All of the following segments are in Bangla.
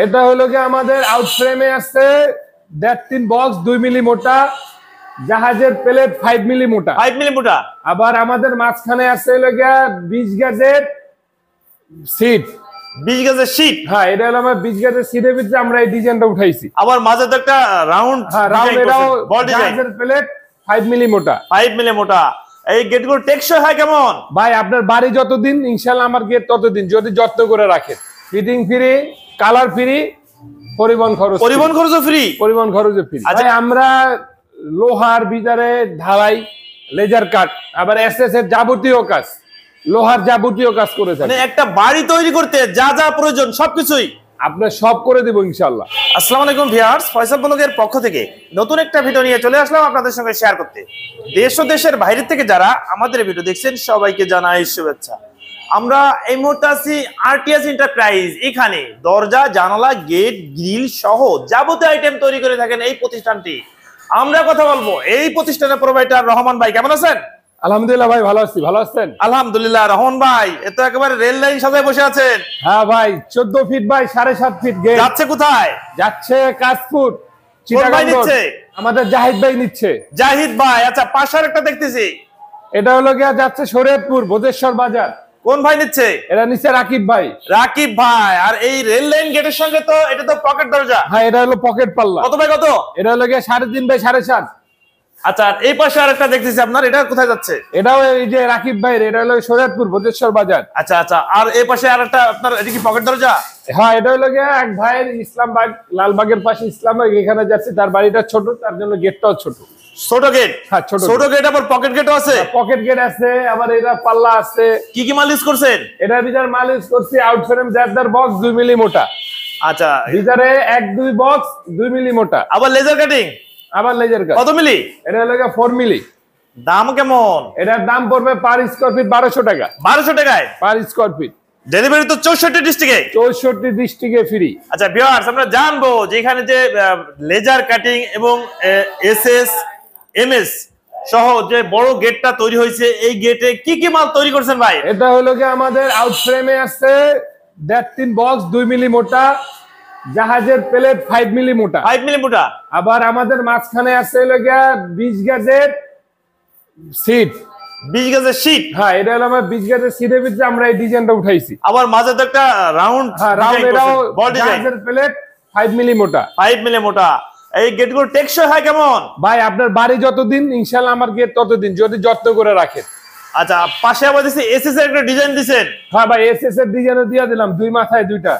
এটা হলো কি আমাদের আউট ফ্রেমে আছে 1.5-3 বক্স 2 মিলি মোটা, জাহাজের প্লেট 5 মিলি মোটা। 5 মিলি মোটা। আবার আমাদের মাঝখানে আছে হলো গিয়া 20 গজের সিট। 20 গজের শীট। হ্যাঁ, এটা হলো আমার 20 গজের সিটের ভিতরে আমরা এই ডিজাইনটা উঠাইছি। আবার মাঝে তো একটা রাউন্ড জাহাজের প্লেট 5 মিলি মোটা। 5 মিলি মোটা। এই গেটগুলো টেকসই হয় কেমন? ভাই আপনার বাড়ি যতদিন, ইনশাআল্লাহ আমার গেট ততদিন, যদি যত্ন করে রাখেন। ফিটিং ফ্রি, কালার ফ্রি, পরিবহন খরচ ফ্রি। পরিবহন খরচও ফ্রি। ভাই আমরা লোহার ভিতরে ঢালাই, লেজার কাট, আবার এসএস এর যাবতীয় কাজ, লোহার যাবতীয় কাজ করে থাকি। মানে একটা বাড়ি তৈরি করতে যা যা প্রয়োজন সবকিছুই আপনার সব করে দেব ইনশাআল্লাহ। আসসালামু আলাইকুম ভিউয়ার্স, ফয়সাল ব্লগের পক্ষ থেকে নতুন একটা ভিডিও নিয়ে চলে আসলাম আপনাদের সঙ্গে শেয়ার করতে। দেশ ও দেশের বাইরে থেকে যারা আমাদের ভিডিও দেখছেন সবাইকে জানাই শুভেচ্ছা। আমরা এই মুহূর্তে আছি আরটিএস এন্টারপ্রাইজ। এখানে দরজা, জানালা, গেট, গ্রিল সহ যাবতীয় আইটেম তৈরি করে থাকেন এই প্রতিষ্ঠানটি। আমরা কথা বলবো এই প্রতিষ্ঠানের প্রোভাইডার রহমান ভাই। কেমন আছেন? আলহামদুলিল্লাহ ভাই, ভালো আছি। ভালো আছেন? আলহামদুলিল্লাহ। রহমান ভাই এ তো একেবারে রেল লাইন সাজায় বসে আছেন। হ্যাঁ ভাই, 14 ফিট বাই 7.5 ফিট গেট। যাচ্ছে কোথায়? যাচ্ছে কাশপুর। কোন ভাই নিচ্ছে? আমাদের জাহিদ ভাই নিচ্ছে। জাহিদ ভাই। আচ্ছা, পাশে একটা দেখতেছি, এটা হলো গিয়া যাচ্ছে শরীয়তপুর ভোজেশ্বর বাজার। কোন ভাই নিচ্ছে? এটা নিচ্ছে রাকিব ভাই। রাকিব ভাই। আর এই রেল লাইন গেটের সঙ্গে তো এটা তো পকেট দরজা। হ্যাঁ, এটা হলো পকেট পাল্লা। কত ভাই কত? এটা হলো গিয়া 3.5 বাই 7.5। আচ্ছা, এই পাশে আরেকটা দেখতেছি আপনার, এটা কোথায় যাচ্ছে? এটাও এই যে রাকিব ভাই, এটা হলো শরীয়তপুর ভোজেশ্বর বাজার। আচ্ছা আচ্ছা। আর এই পাশে আরেকটা আপনার, এটা কি পকেট দরজা? হ্যাঁ, এটা হলো গিয়া এক ভাইয়ের ইসলামবাগ, লালবাগের পাশে ইসলামবাগ, এখানে যাচ্ছে। তার বাড়িটা ছোট, তার জন্য গেটটাও ছোট। ছোট গেট? হ্যাঁ, ছোট গেট। আবার পকেট গেটও আছে? পকেট গেট আছে, আবার এটা পাল্লা আছে। কি কি মাল ইউজ করছেন? এটার ভিতরে মাল ইউজ করছি আউট ফ্রেম জারদার বক্স 2 মিলি মোটা। আচ্ছা, ভিতরে 1-2 বক্স 2 মিলি মোটা। আবার লেজার কাটিং? আবার লেজার কাট। কত মিলি? এটা হলো 4 মিলি। দাম কেমন? এটার দাম পড়বে পার স্কয়ার ফিট 1200 টাকা। 1200 টাকায় পার স্কয়ার ফিট। ডেলিভারি তো 64 ডিস্ট্রিক্টে? 64 ডিস্ট্রিক্টে ফ্রি। আচ্ছা ভিউয়ার্স, আমরা জানবো যে এখানে যে লেজার কাটিং এবং এসএস এমএস সহ যে বড় গেটটা তৈরি হয়েছে, এই গেটে কি কি মাল তৈরি করছেন ভাই? এটা হলো কি আমাদের আউট ফ্রেমে আছে 1.5-3 বক্স 2 মিলি মোটা, জাহাজের প্লেট 5 মিলি মোটা। 5 মিলি মোটা। আবার আমাদের মাঝখানে আছে হলো গিয়া 20 গজের সিট। 20 গজের শীট। হ্যাঁ, এটা হলো আমার 20 গজের সিটের ভিতরে আমরা এই ডিজাইনটা উঠাইছি। আবার মাঝে তো একটা রাউন্ড জাহাজের প্লেট 5 মিলি মোটা। 5 মিলি মোটা। এই গেটগুলো টেকসই হয় কেমন? ভাই আপনার বাড়ি যতদিন, ইনশাআল্লাহ আমার গেট ততদিন, যদি যত্ন করে রাখেন। আচ্ছা, পাশে আবার দিছি এসএস এর একটা ডিজাইন দিবেন। হ্যাঁ ভাই, এসএস এর ডিজাইনও দিয়ে দিলাম, 2 মাথায় 2টা।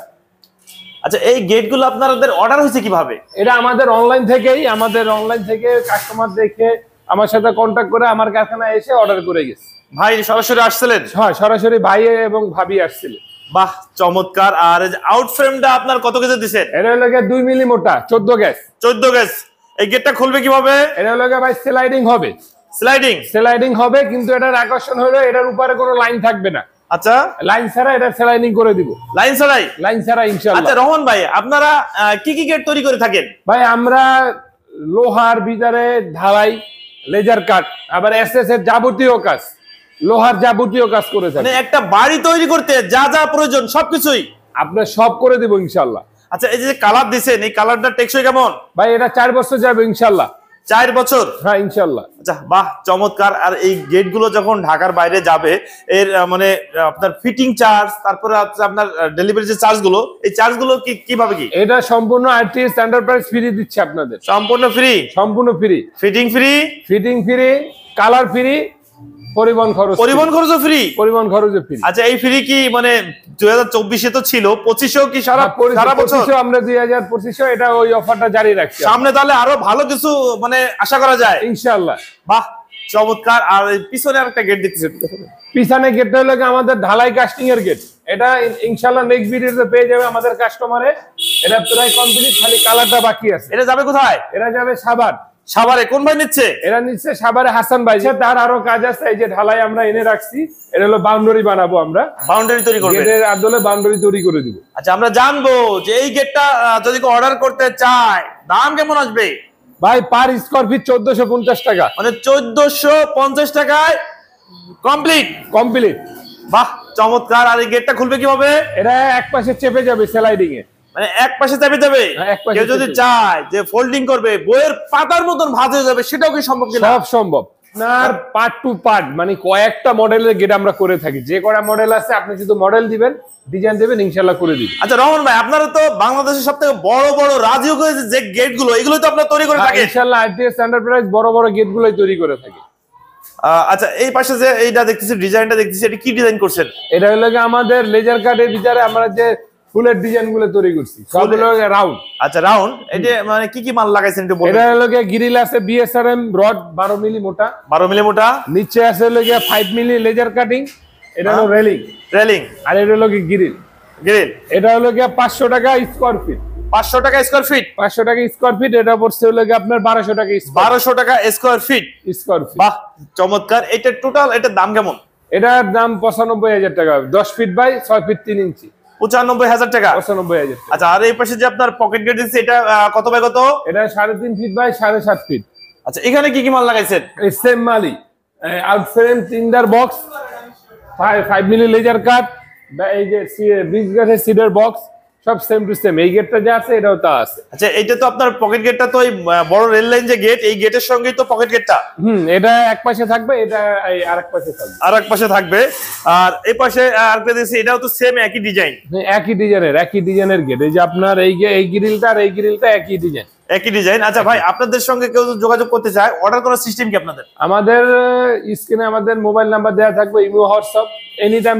আচ্ছা, এই গেটগুলো আপনাদের অর্ডার হয়েছে কিভাবে? এটা আমাদের অনলাইন থেকে কাস্টমার দেখে আমার সাথে কন্টাক্ট করে আমার কারখানায় এসে অর্ডার করে গেছে। ভাই সরাসরি আসছিলেন? হ্যাঁ, সরাসরি ভাই এবং ভাবি আসছিলেন। বাহ, চমৎকার। আর আউট ফ্রেমটা আপনার কত গেজে দিবেন? এটা হলো 2 মিলি মোটা, 14 গজ। 14 গজ। এই গেটটা খুলবে কিভাবে? এটা হলো ভাই স্লাইডিং হবে। স্লাইডিং হবে, কিন্তু এটার আকর্ষণ হলো এটার উপরে কোনো লাইন থাকবে না। আচ্ছা, লাইন ছাড়া এটা স্লাইডিং করে দিব। লাইন ছাড়া ইনশাআল্লাহ। আচ্ছা রহমান ভাই, আপনারা কি কি গেট তৈরি করে থাকেন? ভাই আমরা লোহার ভিতরে ঢালাই, লেজার কাট, আবার এসএস এর যাবতীয় কাজ, লোহার যাবতীয় কাজ করে থাকি। মানে একটা বাড়ি তৈরি করতে যা যা প্রয়োজন সবকিছুই আপনার সব করে দেব ইনশাআল্লাহ। আচ্ছা, এই যে কালার দিছেন, এই কালারটা টেকসই কেমন? ভাই এটা 4 বছর যাবে ইনশাআল্লাহ। 4 বছর? হ্যাঁ, ইনশাআল্লাহ। আচ্ছা, বাহ, চমৎকার। আর এই গেটগুলো যখন ঢাকার বাইরে যাবে, এর মানে আপনার ফিটিং চার্জ, তারপরে আপনার ডেলিভারি যে চার্জগুলো, এই চার্জগুলো কিভাবে কি? এটা সম্পূর্ণ আরটিএস এন্টারপ্রাইজ ফ্রি দিচ্ছে আপনাদের। সম্পূর্ণ ফ্রি? সম্পূর্ণ free. Fitting free, colour free, পরিবহন খরচও ফ্রি। আচ্ছা, এই ফ্রি কি মানে 2024 তো ছিল, 25 কি সারা বছর? আমরা 2025 এটা ওই অফারটা জারি রাখছি। সামনে তাহলে আরো ভালো কিছু মানে আশা করা যায় ইনশাআল্লাহ। বাহ, চমৎকার। আর পিছনে আরেকটা গেট দেখতেছেন, পিছনে গেটটা হলো আমাদের ঢালাই কাস্টিং এর গেট। এটা ইনশাআল্লাহ নেক্সট ভিডিওতে পেয়ে যাবে আমাদের কাস্টমারে। এটা প্রায় কমপ্লিট, খালি কালারটা বাকি আছে। এটা যাবে কোথায়? এটা যাবে সাভারে। কোন ভাই নিচ্ছে? এরা নিচ্ছে সাভারে হাসান ভাই। তার আরো কাজ আছে, এই যে ঢালাই আমরা এনে রাখছি। এটা হলো বাউন্ডারি বানাবো, আমরা বাউন্ডারি তৈরি করব, গেটের আদলে বাউন্ডারি তৈরি করে দিব। আচ্ছা, আমরা জানবো যে এই গেটটা যদি অর্ডার করতে চায় দাম কেমন আসবে? ভাই পার স্কয়ার ফিট 1450 টাকা। মানে 1450 টাকায় কমপ্লিট। বাহ, চমৎকার। আর এই গেটটা খুলবে কিভাবে? এটা এক পাশে চেপে যাবে স্লাইডিং এ। মানে এক পাশে চাপে যাবে, এক পাশে কেউ যদি চায় যে ফোল্ডিং করবে বইয়ের পাতার মতন ভাঁজ হয়ে যাবে, সেটাও কি সম্ভব কিনা? সব সম্ভব। আপনার পার্ট টু পার্ট মানে কয়েকটা মডেলের গেট আমরা করে থাকি, যে কটা মডেল আছে আপনি শুধু মডেল দিবেন, ডিজাইন দেবেন, ইনশাআল্লাহ করে দিবেন। আচ্ছা রহমান ভাই, আপনারা তো বাংলাদেশের সবথেকে বড় বড় রাজকীয় যে গেট গুলো, এগুলো তো আপনারা তৈরি করে থাকেন। ইনশাআল্লাহ আইটিএস এন্টারপ্রাইজ বড় বড় গেট গুলোই তৈরি করে থাকে। আচ্ছা এই পাশে যে এইটা দেখতেছি, ডিজাইনটা দেখতেছি, এটা কি ডিজাইন করছেন? এটা হলো আমাদের লেজার কাটের ভিতরে আমরা যে ফুলের ডিজাইন গুলো তৈরি করছি, সবগুলো রাউন্ড। আচ্ছা রাউন্ড, এটা মানে কি কি মাল লাগাইছেন একটু বলুন। এটা হলো গ্রিল আছে বিএসআরএম রড 12 মিলি মোটা, 12 মিলি মোটা, নিচে আছে হলো 5 মিলি লেজার কাটিং, এটা হলো রেলিং, রেলিং, আর এটা হলো গ্রিল। গ্রিল এটা হলো 500 টাকা স্কয়ার ফিট। 500 টাকা স্কয়ার ফিট? 500 টাকা স্কয়ার ফিট। এটা পড়ছে হলো আপনার 1200 টাকা। 1200 টাকা স্কয়ার ফিট। Square feet. বাহ চমৎকার। এটা টোটাল, এটার দাম কেমন? এটার দাম 95,000 টাকা, 10 ফিট বাই 6 ফিট 3 ইঞ্চি। 95,000 টাকা। 95,000। আচ্ছা আর এই পাশে যে আপনার পকেট গেট দিচ্ছে, এটা কত বাই কত? এটা 3.5 ফিট বাই 7.5 ফিট। আচ্ছা এখানে কি কি মাল লাগাইছেন? এই সেম মালি, out frame, tinder box, 5 milli laser cut, এই যে ব্রিজ গাছের সিডার বক্স, সব সেম টু সেম। এই গেটটা যা আছে এটাও তা আছে। আচ্ছা এটা তো আপনার পকেট গেটটা তো এই বড় রেল লাইন যে গেট, এই গেটের সঙ্গেই তো পকেট গেটটা। এটা এক পাশে থাকবে, এটা এই আরেক পাশে থাকবে। আরেক পাশে থাকবে। আর এই পাশে আরেকটা দিয়েছি, এটাও তো সেম একই ডিজাইন। একই ডিজাইনের গেট। এই যে আপনার এই গ্রিলটা আর এই গ্রিলটা একই ডিজাইন। একই ডিজাইন। আচ্ছা ভাই, আপনাদের সঙ্গে কেউ যোগাযোগ করতে চায়, অর্ডার করার সিস্টেম কি আপনাদের? আমাদের স্ক্রিনে আমাদের মোবাইল নাম্বার দেওয়া থাকবে, ইমো, হোয়াটসঅ্যাপ, এনি টাইম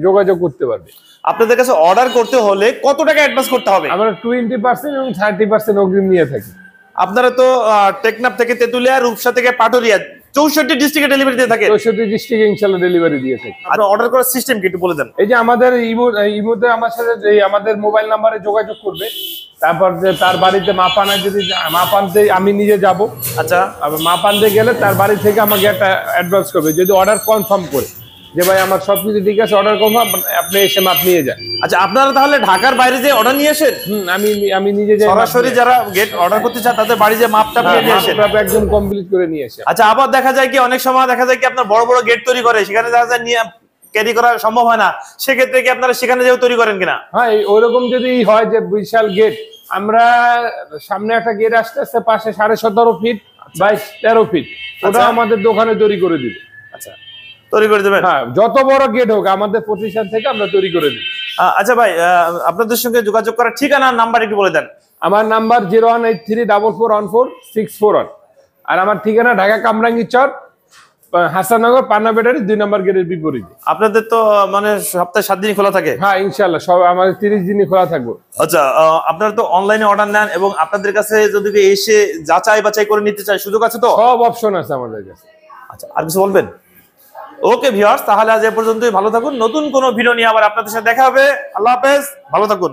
যোগাযোগ করতে পারবে। আপনাদের কাছে অর্ডার করতে হলে কত টাকা অ্যাডভান্স করতে হবে? আমরা 20% এবং 30% অগ্রিম নিয়ে থাকি। আপনারা তো টেকনাফ থেকে তেতুলিয়া, রূপসা থেকে পাটুরিয়া, 64 ডিস্ট্রিক্টে ডেলিভারি দিয়ে থাকে। 64 ডিস্ট্রিক্টে ইনশাআল্লাহ ডেলিভারি দিয়ে থাকি। আপনারা অর্ডার করার সিস্টেম কি একটু বলে দেন। এই যে আমাদের ইমোতে আমার সাথে আমাদের মোবাইল নাম্বারে যোগাযোগ করবে, তারপর যে তার বাড়িতে মাপানা, যদি মাপানতে আমি নিজে যাব। আচ্ছা মাপ আনতে গেলে তার বাড়ি থেকে আমাকে একটা অ্যাডভান্স করবে, যদি অর্ডার কনফার্ম করে যে ভাই আমার সবকিছু ঠিক আছে, অর্ডার কনফার্ম, আপনি এসে মাপ নিয়ে যান। আচ্ছা আপনারা তাহলে ঢাকার বাইরে যে অর্ডার নিয়ে আসেন? আমি নিজে যাই, সরাসরি যারা গেট অর্ডার করতে চায় তাদের বাড়ি যে মাপটা নিয়ে আসেন, একদম কমপ্লিট করে নিয়ে আসে। আচ্ছা আবার দেখা যায় কি, অনেক সময় দেখা যায় কি আপনার বড় বড় গেট তৈরি করে, সেখানে দেখা যায় নিয়ে ক্যারি করা সম্ভব হয় না, সেক্ষেত্রে কি আপনারা সেখানে যেও তৈরি করেন কিনা? হ্যাঁ, ওইরকম যদি হয় যে বিশাল গেট, আমরা সামনে একটা গেট আসতেছে পাশে 17.5 ফিট বাই 13 ফিট, ওটা আমাদের দোকানে তৈরি করে দিবে। আচ্ছা তৈরি করে দেবেন? হ্যাঁ, যত বড় গেট হোক আমাদের প্রতিষ্ঠান থেকে আমরা তৈরি করে দিই। আচ্ছা ভাই, আপনাদের সঙ্গে যোগাযোগ করার ঠিকানা নাম্বার একটু বলে দেন। আমার নাম্বার 01834414641, আর আমার ঠিকানা ঢাকা কামরাঙ্গি চর, হাসাননগর, পান্না ব্যাটারি 2 নম্বর গেটের বিপরীতে। আপনাদের তো মানে সপ্তাহে 7 দিন খোলা থাকে? হ্যাঁ ইনশাআল্লাহ, সব আমাদের 30 দিনই খোলা থাকবে। আচ্ছা আপনারা তো অনলাইনে অর্ডার নেন, এবং আপনাদের কাছে যদি এসে যাচাই বাছাই করে নিতে চায়, সুযোগ আছে তো? সব অপশন আছে আমাদের কাছে। আচ্ছা আর কিছু বলবেন? ওকে ভিউয়ার্স, তাহলে আজ এ পর্যন্তই। ভালো থাকুন, নতুন কোনো ভিডিও নিয়ে আবার আপনাদের সাথে দেখা হবে। আল্লাহ হাফেজ, ভালো থাকুন।